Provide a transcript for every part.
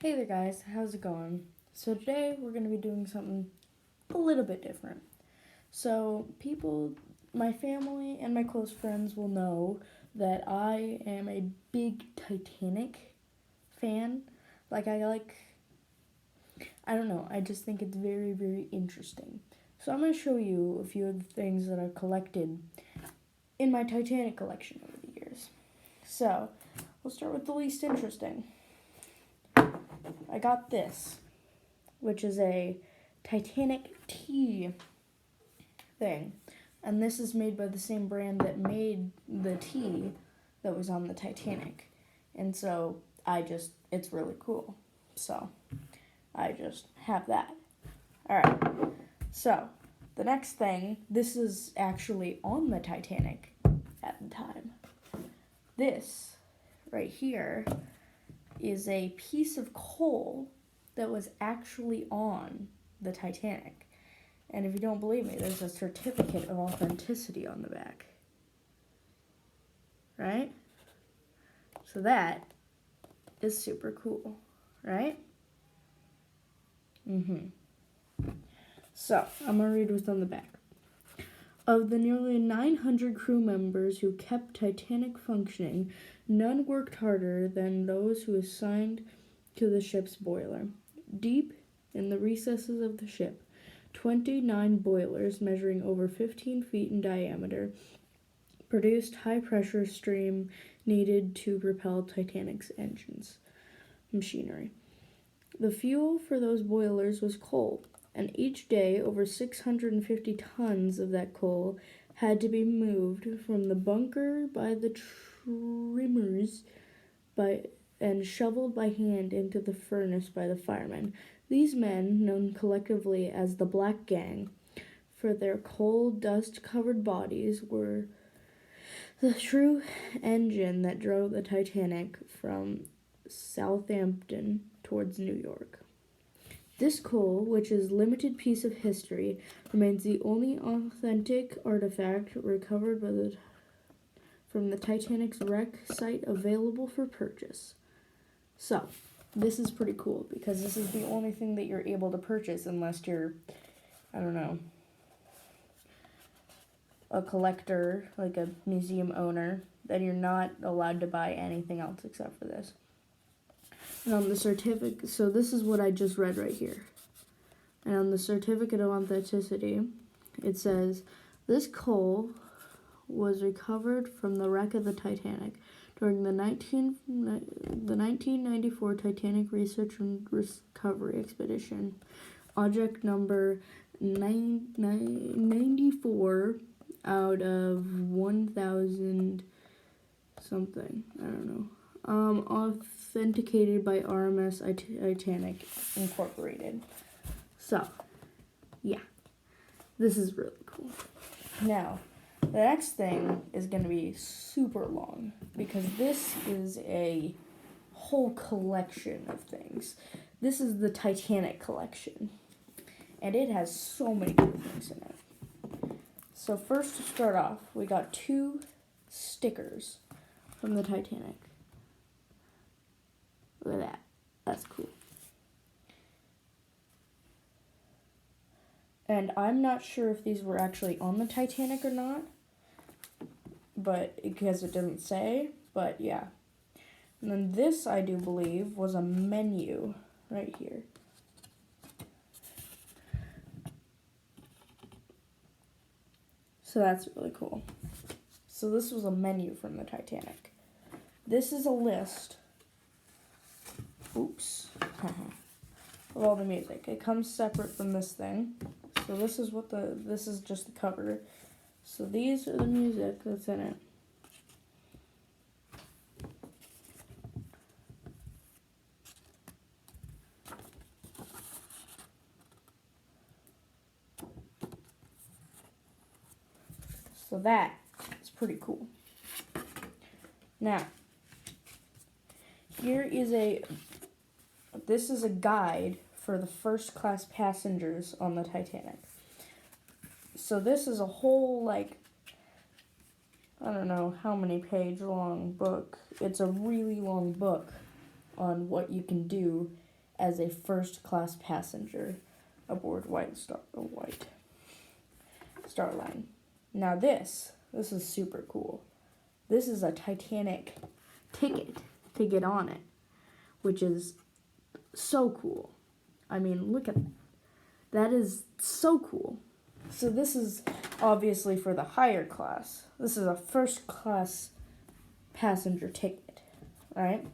Hey there guys, how's it going? So today we're going to be doing something a little bit different. So my family and my close friends will know that I am a big Titanic fan. I don't know, I just think it's very, very interesting. So I'm going to show you a few of the things that I've collected in my Titanic collection over the years. So, we'll start with the least interesting. I got this, which is a Titanic Tee thing. And this is made by the same brand that made the tea that was on the Titanic. And so it's really cool. So I just have that. Alright, so the next thing, this is actually on the Titanic at the time. This right here is a piece of coal that was actually on the Titanic. And if you don't believe me, there's a certificate of authenticity on the back. Right? So that is super cool, right? So, I'm going to read what's on the back. Of the nearly 900 crew members who kept Titanic functioning, none worked harder than those who assigned to the ship's boiler. Deep in the recesses of the ship, 29 boilers measuring over 15 feet in diameter produced high-pressure stream needed to propel Titanic's engines machinery. The fuel for those boilers was coal, and each day over 650 tons of that coal had to be moved from the bunker by the trimmers and shoveled by hand into the furnace by the firemen. These men, known collectively as the Black Gang, for their coal dust-covered bodies, were the true engine that drove the Titanic from Southampton towards New York. This coal, which is a limited piece of history, remains the only authentic artifact recovered from the Titanic's wreck site available for purchase. So, this is pretty cool because this is the only thing that you're able to purchase unless you're, I don't know, a collector, like a museum owner. Then you're not allowed to buy anything else except for this. And on the certificate, so this is what I just read right here. And on the certificate of authenticity, it says, this coal was recovered from the wreck of the Titanic during the 1994 Titanic Research and Recovery Expedition. Object number 94 out of 1,000 something. I don't know. Authenticated by RMS Titanic Incorporated. So, yeah. This is really cool. Now, the next thing is going to be super long because this is a whole collection of things. This is the Titanic Collection, and it has so many cool things in it. So first to start off, we got 2 stickers from the Titanic. Look at that. That's cool. And I'm not sure if these were actually on the Titanic or not, but because it didn't say, but yeah. And then this, I do believe, was a menu right here. So that's really cool. So this was a menu from the Titanic. This is a list. Oops. Of all the music. It comes separate from this thing. So this is just the cover. So these are the music that's in it. So that is pretty cool. Now, this is a guide for the first class passengers on the Titanic. So this is a whole, I don't know how many page long book. It's a really long book on what you can do as a first-class passenger aboard White Star Line. Now this is super cool. This is a Titanic ticket to get on it, which is so cool. I mean, look at that. That is so cool. So this is obviously for the higher class. This is a first-class passenger ticket, right?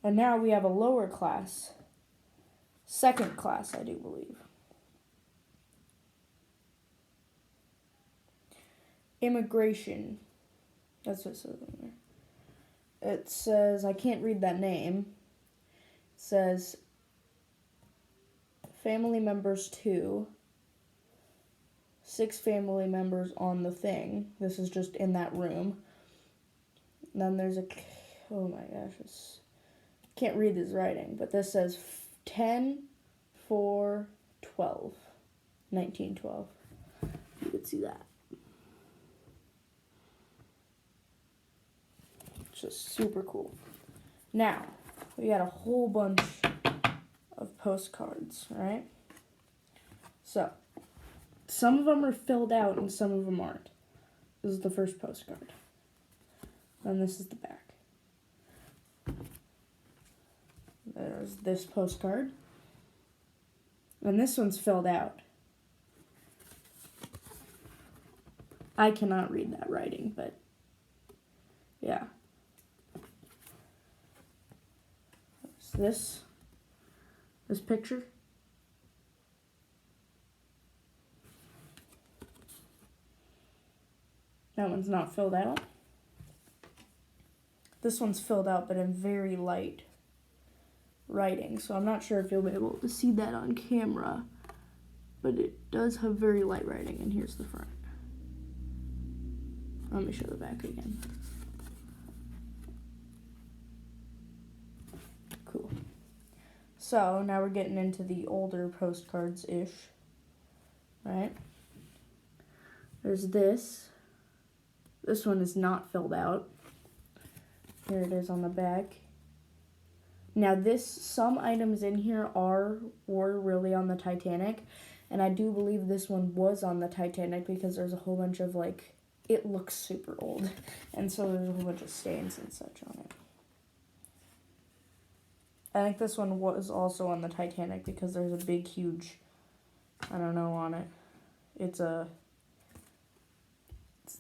And now we have a lower class, second class, I do believe. Immigration. That's what it says in there. It says, I can't read that name. It says, family members 2. 6 family members on the thing. This is just in that room. And then there's oh my gosh, can't read this writing, but this says 10/4/12, 1912. You could see that. It's just super cool. Now, we got a whole bunch of postcards, right? So, some of them are filled out and some of them aren't. This is the first postcard. And this is the back. There's this postcard. And this one's filled out. I cannot read that writing, but yeah. This picture. That one's not filled out. This one's filled out, but in very light writing, so I'm not sure if you'll be able to see that on camera, but it does have very light writing, and here's the front. Let me show the back again. Cool. So, now we're getting into the older postcards-ish, right? There's this. This one is not filled out. Here it is on the back. Now some items in here were really on the Titanic, and I do believe this one was on the Titanic because there's a whole bunch of it looks super old, and so there's a whole bunch of stains and such on it. I think this one was also on the Titanic because there's a big, huge, I don't know, on it. It's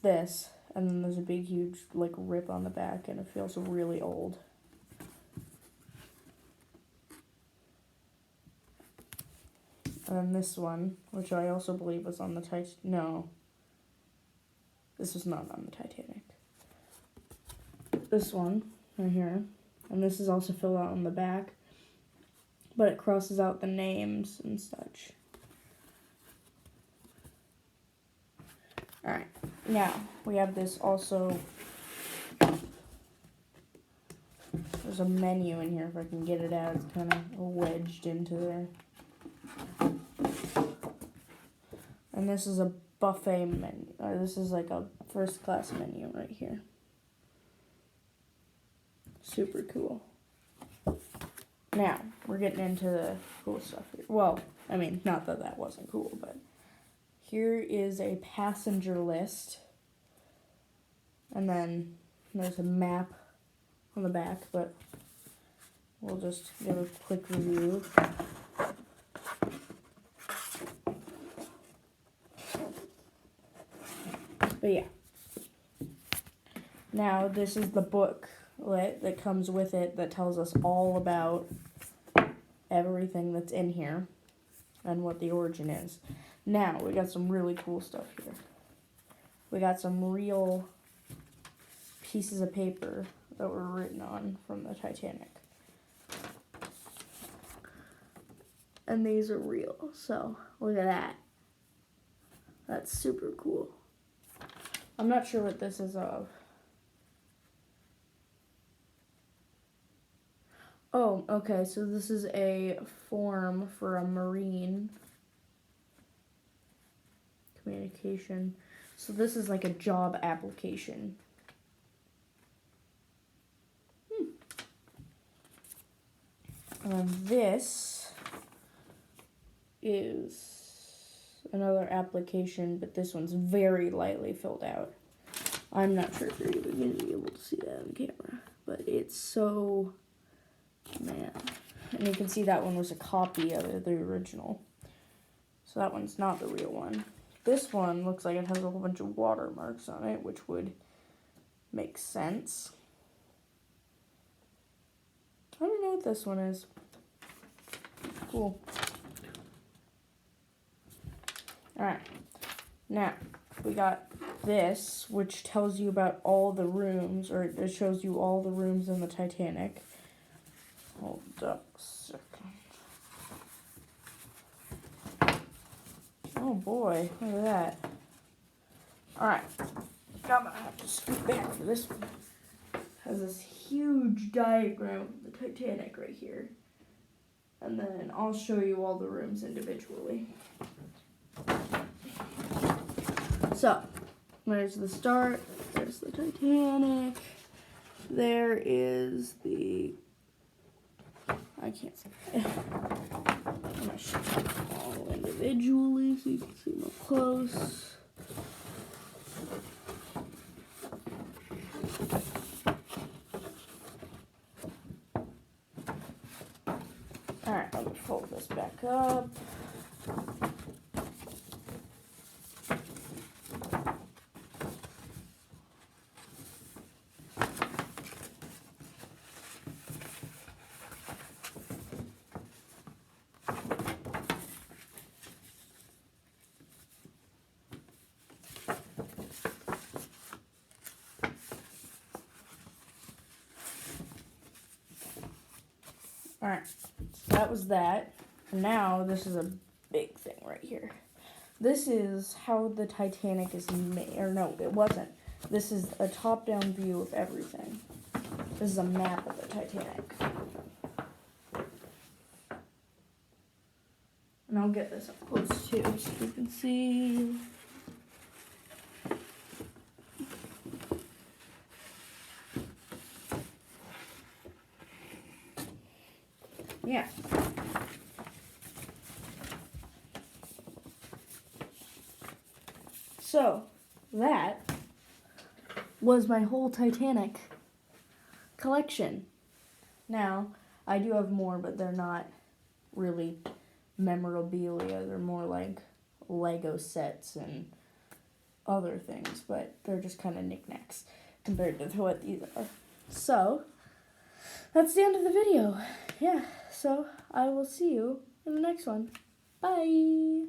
this. And then there's a big, huge, rip on the back, and it feels really old. And then this one, which I also believe was on the Titanic. No. This was not on the Titanic. This one, right here. And this is also filled out on the back. But it crosses out the names and such. Alright, now we have this also. There's a menu in here if I can get it out. It's kind of wedged into there. And this is a buffet menu. Or this is a first class menu right here. Super cool. Now, we're getting into the cool stuff here. Well, I mean, not that that wasn't cool, but here is a passenger list. And then there's a map on the back, but we'll just give a quick review. But yeah. Now, this is the booklet that comes with it that tells us all about everything that's in here and what the origin is. Now, we got some really cool stuff here. We got some real pieces of paper that were written on from the Titanic. And these are real, so look at that. That's super cool. I'm not sure what this is of. Oh, okay, so this is a form for a Marine communication. So this is like a job application. This is another application, but this one's very lightly filled out. I'm not sure if you're even going to be able to see that on camera, but it's so, man. And you can see that one was a copy of the original. So that one's not the real one. This one looks like it has a whole bunch of watermarks on it, which would make sense. I don't know what this one is. Cool. Alright. Now, we got this, which tells you about all the rooms, or it shows you all the rooms in the Titanic. Hold up a second. Oh boy, look at that. Alright, I'm gonna have to scoot back for this one. It has this huge diagram of the Titanic right here. And then I'll show you all the rooms individually. So, there's the start, there's the Titanic, there is the, I can't see it. I'm going to show you all individually so you can see them up close. Alright, let me fold this back up. Alright, so that was that. And now this is a big thing right here. This is how the Titanic is made. Or no, it wasn't. This is a top-down view of everything. This is a map of the Titanic. And I'll get this up close too so you can see. Yeah. So, that was my whole Titanic collection. Now, I do have more, but they're not really memorabilia. They're more like Lego sets and other things, but they're just kind of knickknacks compared to what these are. So, that's the end of the video. Yeah, so I will see you in the next one. Bye!